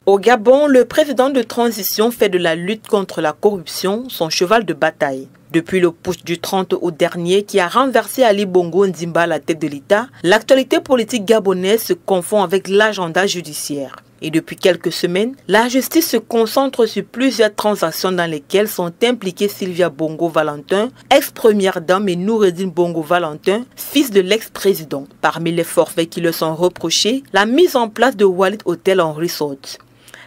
Au Gabon, le président de transition fait de la lutte contre la corruption son cheval de bataille. Depuis le putsch du 30 août dernier qui a renversé Ali Bongo Ondimba à la tête de l'État, l'actualité politique gabonaise se confond avec l'agenda judiciaire. Et depuis quelques semaines, la justice se concentre sur plusieurs transactions dans lesquelles sont impliqués Sylvia Bongo Valentin, ex-première dame, et Noureddine Bongo Valentin, fils de l'ex-président. Parmi les forfaits qui leur sont reprochés, la mise en place de Walid Hotel en resort.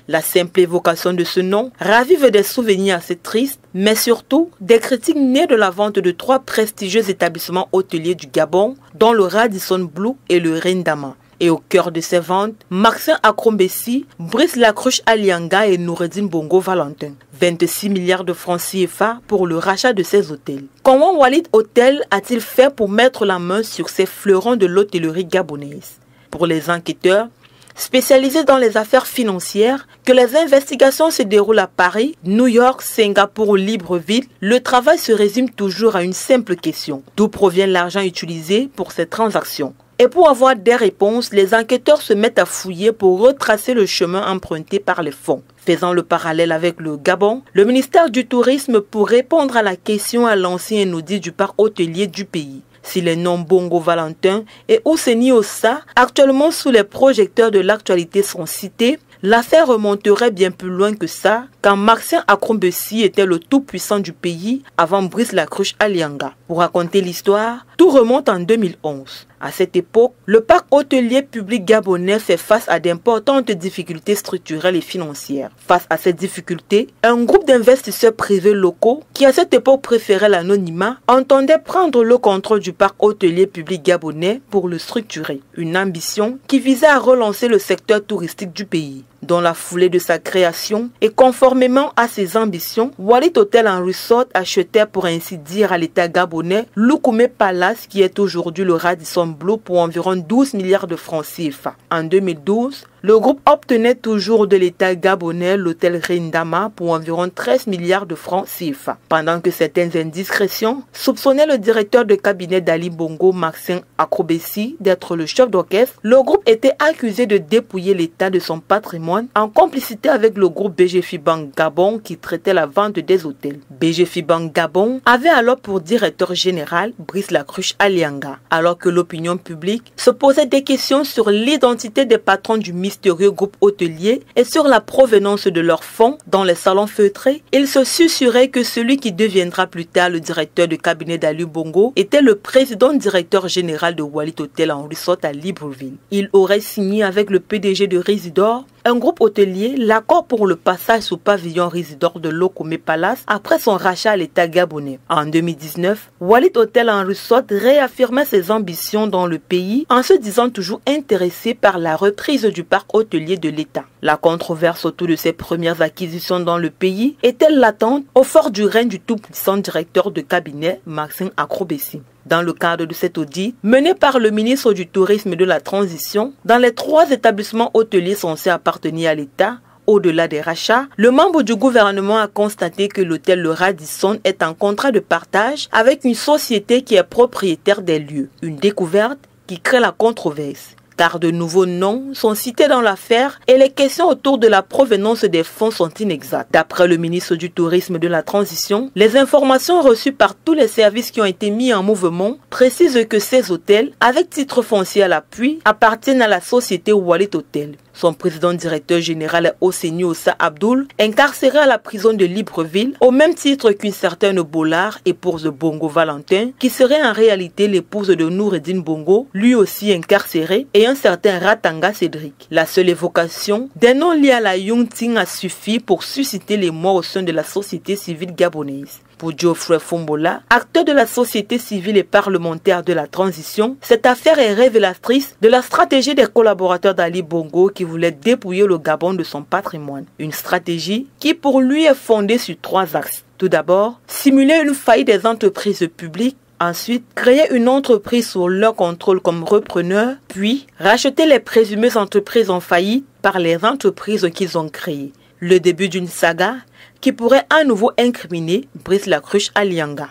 La simple évocation de ce nom ravive des souvenirs assez tristes, mais surtout des critiques nées de la vente de 3 prestigieux établissements hôteliers du Gabon, dont le Radisson Blu et le Rindama. Et au cœur de ces ventes, Maxime Akrombessi, Brice Lacruche Alianga et Noureddine Bongo Valentin. 26 milliards de francs CFA pour le rachat de ces hôtels. Comment Walid Hotel a-t-il fait pour mettre la main sur ces fleurons de l'hôtellerie gabonaise? Pour les enquêteurs, spécialisés dans les affaires financières, que les investigations se déroulent à Paris, New York, Singapour ou Libreville, le travail se résume toujours à une simple question. D'où provient l'argent utilisé pour ces transactions? Et pour avoir des réponses, les enquêteurs se mettent à fouiller pour retracer le chemin emprunté par les fonds. Faisant le parallèle avec le Gabon, le ministère du Tourisme, pour répondre à la question, a lancé un audit du parc hôtelier du pays. Si les noms Bongo Valentin et Ouseni Ossa, actuellement sous les projecteurs de l'actualité, sont cités, l'affaire remonterait bien plus loin que ça, quand Maxime Akrombessi était le tout-puissant du pays avant Brice Lacruche Alianga. Pour raconter l'histoire, tout remonte en 2011. À cette époque, le parc hôtelier public gabonais fait face à d'importantes difficultés structurelles et financières. Face à ces difficultés, un groupe d'investisseurs privés locaux, qui à cette époque préférait l'anonymat, entendait prendre le contrôle du parc hôtelier public gabonais pour le structurer. Une ambition qui visait à relancer le secteur touristique du pays. Dans la foulée de sa création et conformément à ses ambitions, Walid Hotel en Resort achetait pour ainsi dire à l'État gabonais Loukoumé Palace, qui est aujourd'hui le Radisson Blu, pour environ 12 milliards de francs CFA. En 2012, le groupe obtenait toujours de l'État gabonais l'hôtel Rindama pour environ 13 milliards de francs CFA. Pendant que certaines indiscrétions soupçonnaient le directeur de cabinet d'Ali Bongo, Maxime Akrombessi, d'être le chef d'orchestre, le groupe était accusé de dépouiller l'État de son patrimoine en complicité avec le groupe BGFI Bank Gabon qui traitait la vente des hôtels. BGFI Bank Gabon avait alors pour directeur général Brice Lacruche Alianga, alors que l'opinion publique se posait des questions sur l'identité des patrons du mystérieux groupe hôtelier et sur la provenance de leurs fonds dans les salons feutrés. Il se susurrait que celui qui deviendra plus tard le directeur de cabinet d'Ali Bongo était le président directeur général de Walid Hotel en Resort à Libreville. Il aurait signé avec le PDG de Résidor, un groupe hôtelier, l'accord pour le passage sous pavillon Résidor de Loukoumé Palace après son rachat à l'État gabonais. En 2019, Walid Hotel en Resort réaffirmait ses ambitions dans le pays en se disant toujours intéressé par la reprise du parc hôtelier de l'État. La controverse autour de ses premières acquisitions dans le pays était latente au fort du règne du tout-puissant directeur de cabinet Maxime Akrombessi. Dans le cadre de cet audit, mené par le ministre du Tourisme et de la Transition, dans les 3 établissements hôteliers censés appartenir à l'État, au-delà des rachats, le membre du gouvernement a constaté que l'hôtel Le Radisson est en contrat de partage avec une société qui est propriétaire des lieux. Une découverte qui crée la controverse, car de nouveaux noms sont cités dans l'affaire et les questions autour de la provenance des fonds sont inexactes. D'après le ministre du Tourisme et de la Transition, les informations reçues par tous les services qui ont été mis en mouvement précisent que ces hôtels, avec titre foncier à l'appui, appartiennent à la société Walid Hotel. Son président directeur général est Ouseni Ossa Abdoul, incarcéré à la prison de Libreville, au même titre qu'une certaine Bollard, épouse de Bongo Valentin, qui serait en réalité l'épouse de Noureddine Bongo, lui aussi incarcéré, et un certain Ratanga Cédric. La seule évocation des noms liés à la Yungting a suffi pour susciter l'émoi au sein de la société civile gabonaise. Pour Geoffrey Fombola, acteur de la société civile et parlementaire de la transition, cette affaire est révélatrice de la stratégie des collaborateurs d'Ali Bongo qui voulaient dépouiller le Gabon de son patrimoine. Une stratégie qui pour lui est fondée sur 3 axes. Tout d'abord, simuler une faillite des entreprises publiques. Ensuite, créer une entreprise sous leur contrôle comme repreneur, puis racheter les présumées entreprises en faillite par les entreprises qu'ils ont créées. Le début d'une saga qui pourrait à nouveau incriminer Brice Lacruche Alianga.